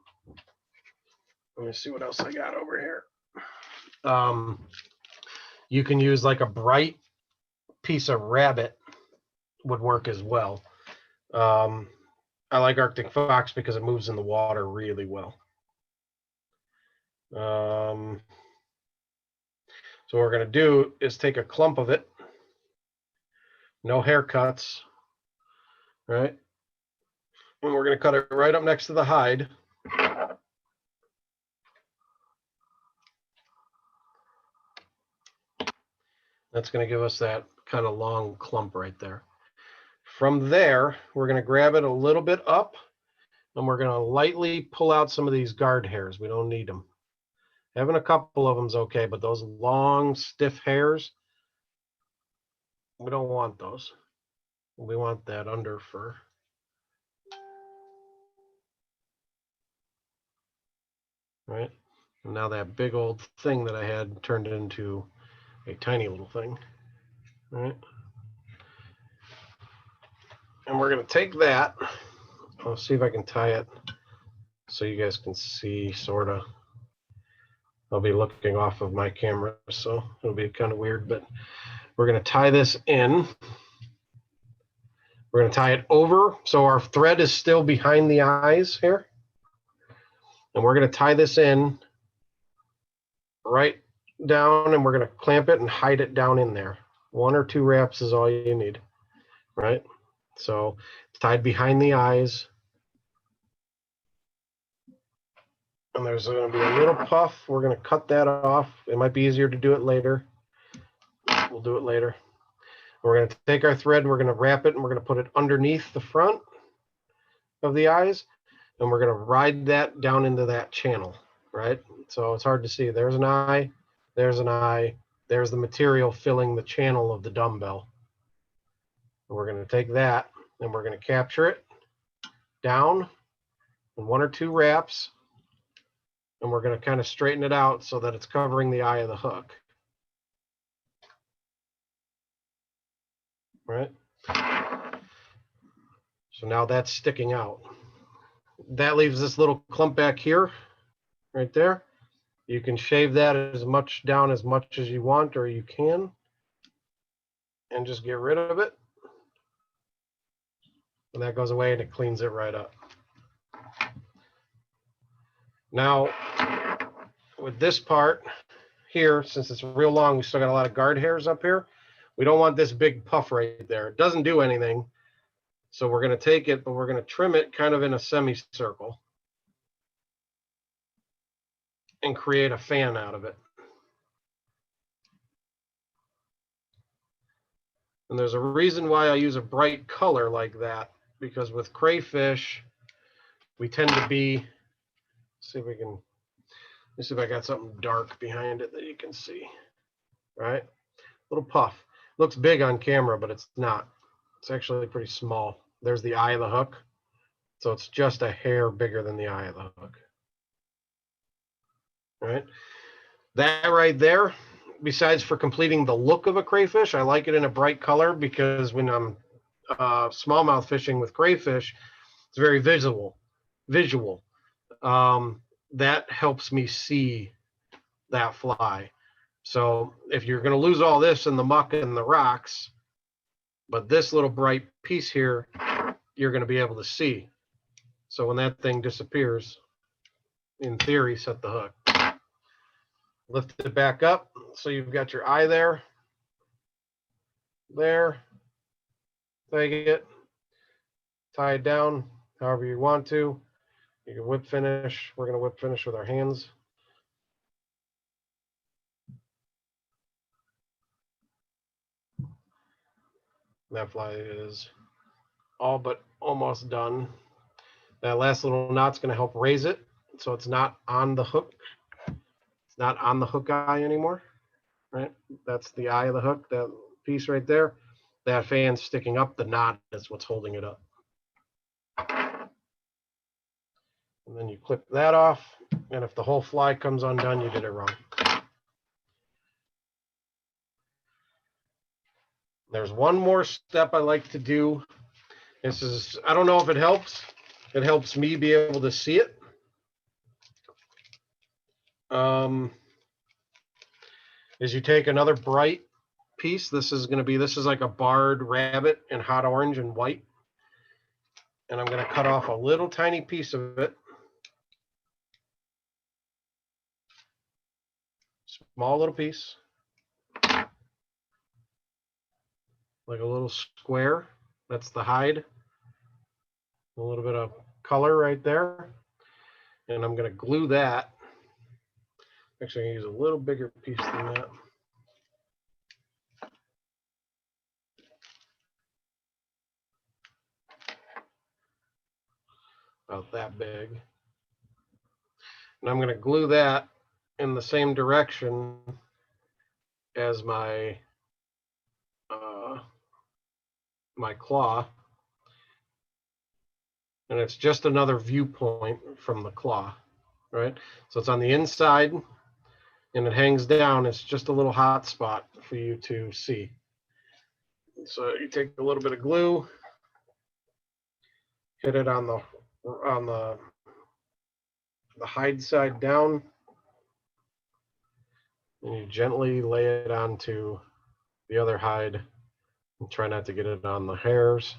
Let me see what else I got over here. You can use like a bright piece of rabbit would work as well. I like Arctic Fox because it moves in the water really well. So what we're going to do is take a clump of it. No haircuts, right? And we're going to cut it right up next to the hide. That's going to give us that kind of long clump right there. From there, we're going to grab it a little bit up, and we're going to lightly pull out some of these guard hairs. We don't need them. Having a couple of them is okay, but those long, stiff hairs, we don't want those. We want that under fur. Right? And now that big old thing that I had turned into a tiny little thing. Right? And we're going to take that. I'll see if I can tie it so you guys can see, sort of. I'll be looking off of my camera, so it'll be kind of weird, but we're going to tie this in. We're going to tie it over, so our thread is still behind the eyes here. And we're going to tie this in right down, and we're going to clamp it and hide it down in there. 1 or 2 wraps is all you need, right? So it's tied behind the eyes. And there's going to be a little puff. We're going to cut that off. It might be easier to do it later. We'll do it later. We're going to take our thread and we're going to wrap it and we're going to put it underneath the front of the eyes. And we're going to ride that down into that channel, right? So it's hard to see. There's an eye. There's an eye. There's the material filling the channel of the dumbbell. And we're going to take that and we're going to capture it down in 1 or 2 wraps. And we're going to kind of straighten it out so that it's covering the eye of the hook. Right? So now that's sticking out. That leaves this little clump back here, right there. You can shave that as much down as much as you want, or you can, and just get rid of it. And that goes away and it cleans it right up. Now, with this part here, since it's real long, we still got a lot of guard hairs up here. We don't want this big puff right there. It doesn't do anything. So we're going to take it, but we're going to trim it kind of in a semicircle and create a fan out of it. And there's a reason why I use a bright color like that, because with crayfish, we tend to be, see if we can, let's see if I got something dark behind it that you can see, right? Little puff. Looks big on camera, but it's not. It's actually pretty small. There's the eye of the hook. So it's just a hair bigger than the eye of the hook. Right? That right there, besides for completing the look of a crayfish, I like it in a bright color because when I'm smallmouth fishing with crayfish, it's very visual. That helps me see that fly. So if you're going to lose all this in the muck and the rocks, but this little bright piece here, you're going to be able to see. So when that thing disappears, in theory, set the hook. Lift it back up. So you've got your eye there. There. Take it. Tie it down however you want to. You can whip finish. We're going to whip finish with our hands. That fly is all but almost done. That last little knot's going to help raise it so it's not on the hook. It's not on the hook eye anymore. right? That's the eye of the hook, that piece right there. That fan's sticking up, the knot is what's holding it up. And then you clip that off, and if the whole fly comes undone, you did it wrong. There's one more step I like to do. This is, I don't know if it helps. It helps me be able to see it. Is you take another bright piece. This is like a barred rabbit in hot orange and white. And I'm going to cut off a little tiny piece of it. Small little piece. Like a little square. That's the hide. A little bit of color right there. And I'm going to glue that. Actually, I'm going to use a little bigger piece than that. About that big. And I'm going to glue that in the same direction as my my claw. And it's just another viewpoint from the claw, right? So it's on the inside and it hangs down. It's just a little hot spot for you to see. So you take a little bit of glue, hit it on the hide side down, and you gently lay it onto the other hide and try not to get it on the hairs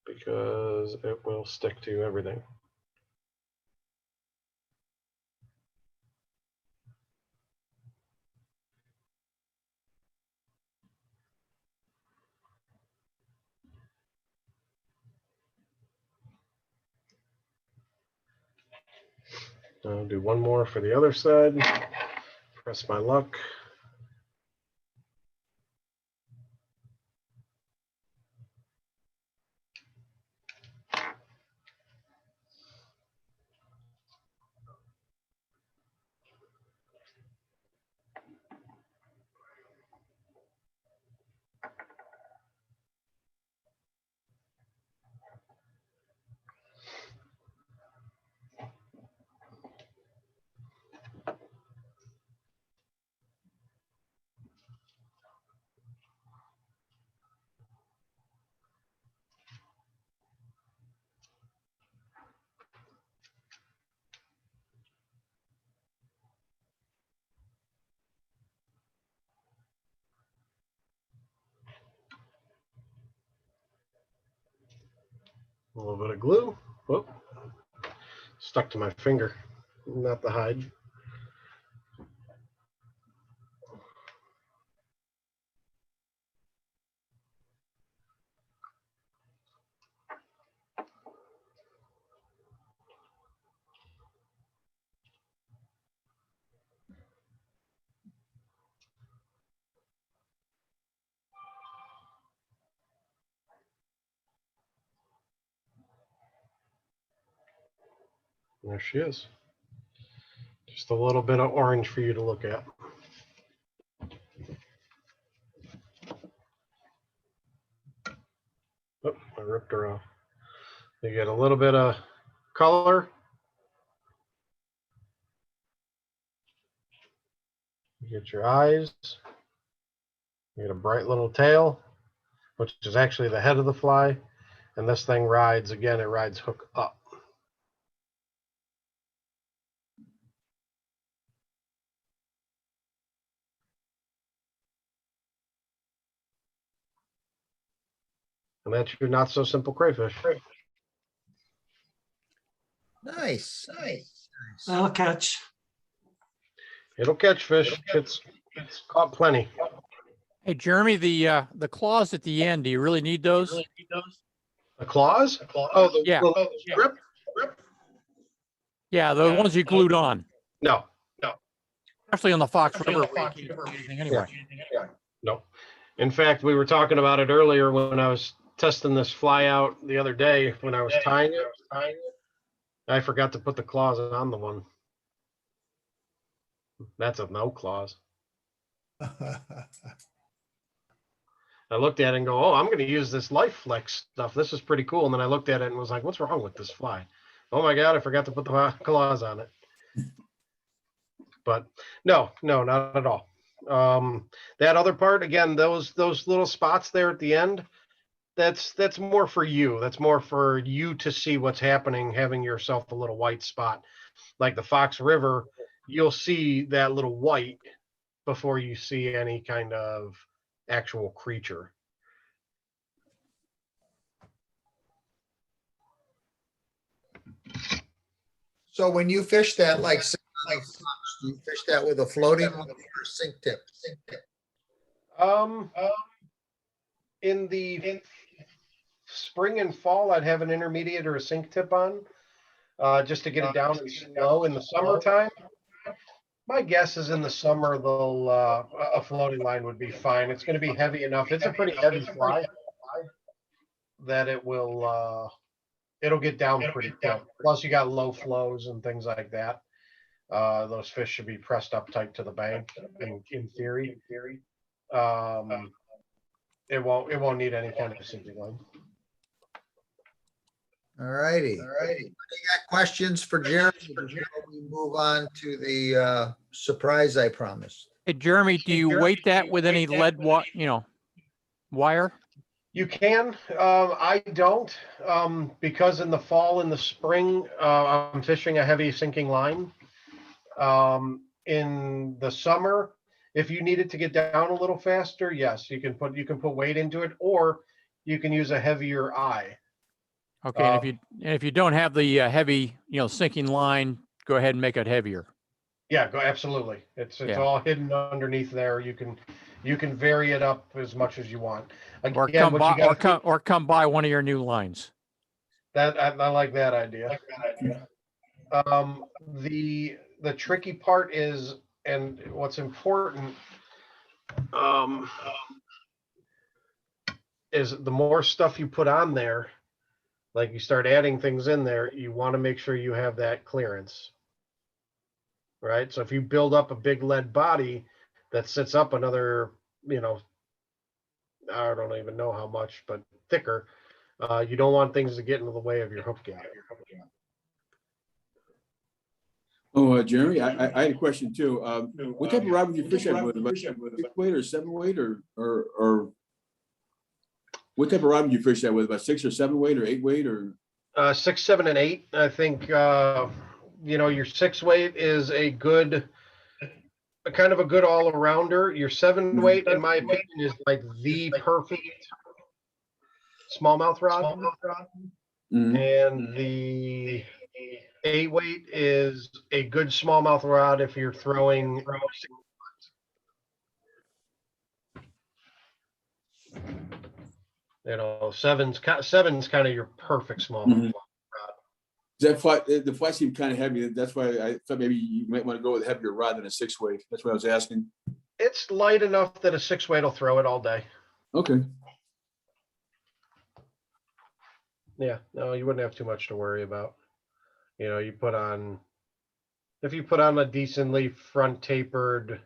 because it will stick to everything. I'll do one more for the other side. Press my luck. A little bit of glue. Whoop. Stuck to my finger, not the hide. There she is. Just a little bit of orange for you to look at. Oh, I ripped her off. You get a little bit of color. You get your eyes. You get a bright little tail, which is actually the head of the fly. And this thing rides, again, it rides hook up. And that's your not so simple crayfish. Nice. That'll catch. It'll catch fish. It's caught plenty. Hey, Jeremy, the claws at the end, do you really need those? The claws? Oh, the Yeah. little strip? Yeah, the ones you glued on, No, especially on the Fox River. Where you can't see anything anyway. no. In fact, we were talking about it earlier when I was testing this fly out the other day when I was tying it. I forgot to put the claws on the one. That's a no claws. I looked at it and go, oh, I'm going to use this Life Flex stuff. This is pretty cool. And then I looked at it and was like, what's wrong with this fly? Oh my God, I forgot to put the claws on it. But no, not at all. That other part, again, those little spots there at the end, that's more for you. That's more for you to see what's happening, having yourself a little white spot. Like the Fox River, you'll see that little white before you see any kind of actual creature. So when you fish that, like, do you fish that with a floating line or a sink tip? In the spring and fall, I'd have an intermediate or a sink tip on, just to get it down and slow. In the summertime, my guess is in the summer, they'll a floating line would be fine. It's going to be heavy enough. It's a pretty heavy fly that it will it'll get down pretty quick. Plus, you got low flows and things like that. Those fish should be pressed up tight to the bank. In theory, it won't need any kind of sinking line. All righty. You got questions for Jeremy before we move on to the surprise I promised? Hey, Jeremy, do you weight that with any lead wire? You can. I don't, because in the fall and the spring, I'm fishing a heavy sinking line. In the summer, if you need it to get down a little faster, yes, you can put weight into it, or you can use a heavier eye. Okay, and if you don't have the heavy, sinking line, go ahead and make it heavier. Yeah, absolutely. It's Yeah. all hidden underneath there. You can vary it up as much as you want. Or come by one of your new lines. That I like that idea. The tricky part is, and what's important, is the more stuff you put on there, like you start adding things in there, you want to make sure you have that clearance, right? So if you build up a big lead body that sits up another, I don't even know how much, but thicker, you don't want things to get into the way of your hook gap. Oh, Jeremy, I had a question too. What type of rod would you fish at with? About 6 weight or 7 weight or what type of rod would you fish that with? About 6 or 7 weight or 8 weight or? 6, 7, and 8. I think your 6 weight is a good, kind of a good all arounder. Your 7 weight, in my opinion, is like the perfect smallmouth rod, and the 8 weight is a good smallmouth rod if you're throwing. Seven's kind of your perfect smallmouth rod. That fly, the fly seemed kind of heavy. That's why I thought maybe you might want to go with a heavier rod than a 6 weight. That's what I was asking. It's light enough that a 6 weight will throw it all day. Okay. Yeah, no, you wouldn't have too much to worry about. If you put on a decently front tapered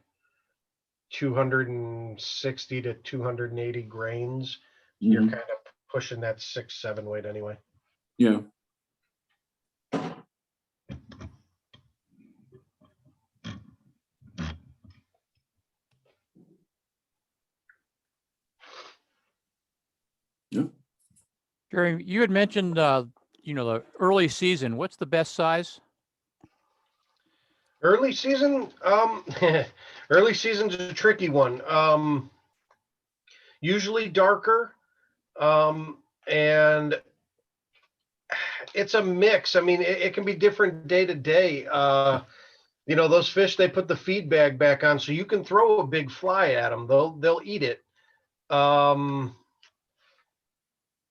260 to 280 grains, you're kind of pushing that 6, 7 weight anyway. Yeah. Jeremy, you had mentioned, the early season. What's the best size? Early season, early season's a tricky one. Usually darker, and it's a mix. I mean, it can be different day to day. Those fish, they put the feed bag back on, so you can throw a big fly at them. They'll eat it.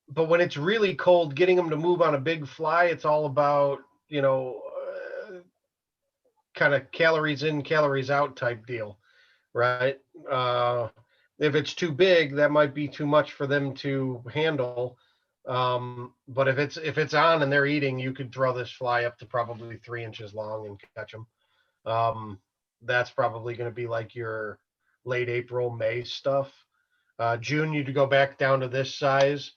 But when it's really cold, getting them to move on a big fly, it's all about, kind of calories in, calories out type deal, right? If it's too big, that might be too much for them to handle. But if it's on and they're eating, you could throw this fly up to probably 3 inches long and catch them. That's probably going to be like your late April, May stuff. June, you'd go back down to this size,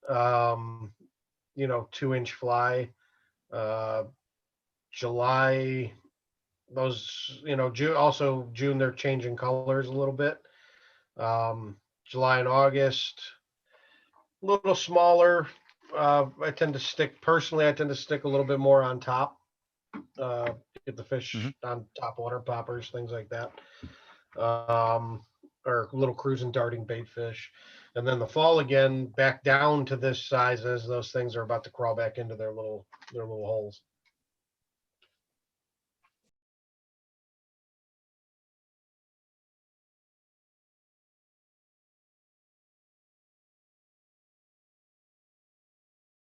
2-inch fly. July, those, June, they're changing colors a little bit. July and August, a little smaller. I tend to stick a little bit more on top. Get the fish on top water poppers, things like that. Or little cruising darting bait fish. And then the fall again, back down to this size as those things are about to crawl back into their little holes.